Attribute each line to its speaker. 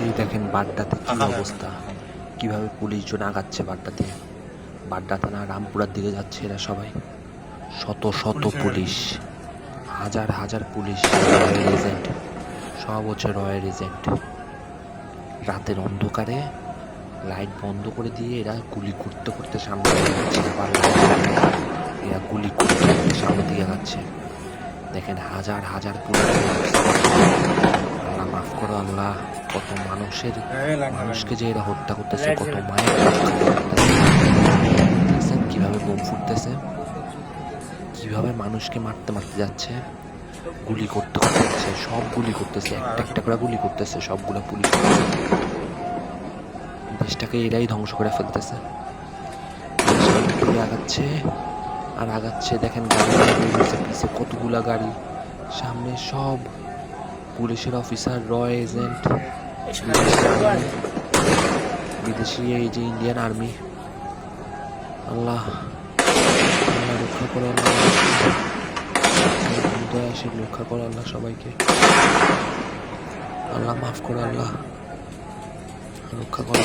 Speaker 1: এই দেখেন বাড্ডাতে কি অবস্থা, কিভাবে পুলিশজন আগাচ্ছে বাড্ডা দিয়ে। বাড্ডা থানা রামপুরার দিকে যাচ্ছে এরা সবাই, শত শত পুলিশ, হাজার হাজার পুলিশ, রয়্যাল এজেন্ট, সব হচ্ছে রয়্যাল এজেন্ট। রাতের অন্ধকারে লাইট বন্ধ করে দিয়ে এরা গুলি করতে করতে সামনে দিয়ে যাচ্ছে, আবার এরা গুলি করতে করতে সামনে দিয়ে যাচ্ছে। দেখেন হাজার হাজার পুলিশ। আল্লাহ মাফ করো আল্লাহ, কত মানুষকে যে এরা হত্যা করতেছে, কত মায়ের দেখছেন কিভাবে বোম ফুটতেছে, কিভাবে মানুষকে মারতে মারতে যাচ্ছে, গুলি করতে করতে যাচ্ছে, সব গুলি করতেছে, একটা একটা করে গুলি করতেছে, সবগুলো পুলিশ। দেশটাকে এরাই ধ্বংস করে ফেলতেছে। আগাচ্ছে আর আগাচ্ছে, দেখেন গাড়ি পিছে কতগুলা গাড়ি, সামনে সব পুলিশের অফিসার, রয় এজেন্ট, বিদেশি এই যে ইন্ডিয়ান আর্মি। আল্লাহ আল্লাহ রক্ষা করো, আল্লাহ দয়া আসে, রক্ষা করো আল্লাহ সবাইকে। আল্লাহ মাফ করো, আল্লাহ রক্ষা করো।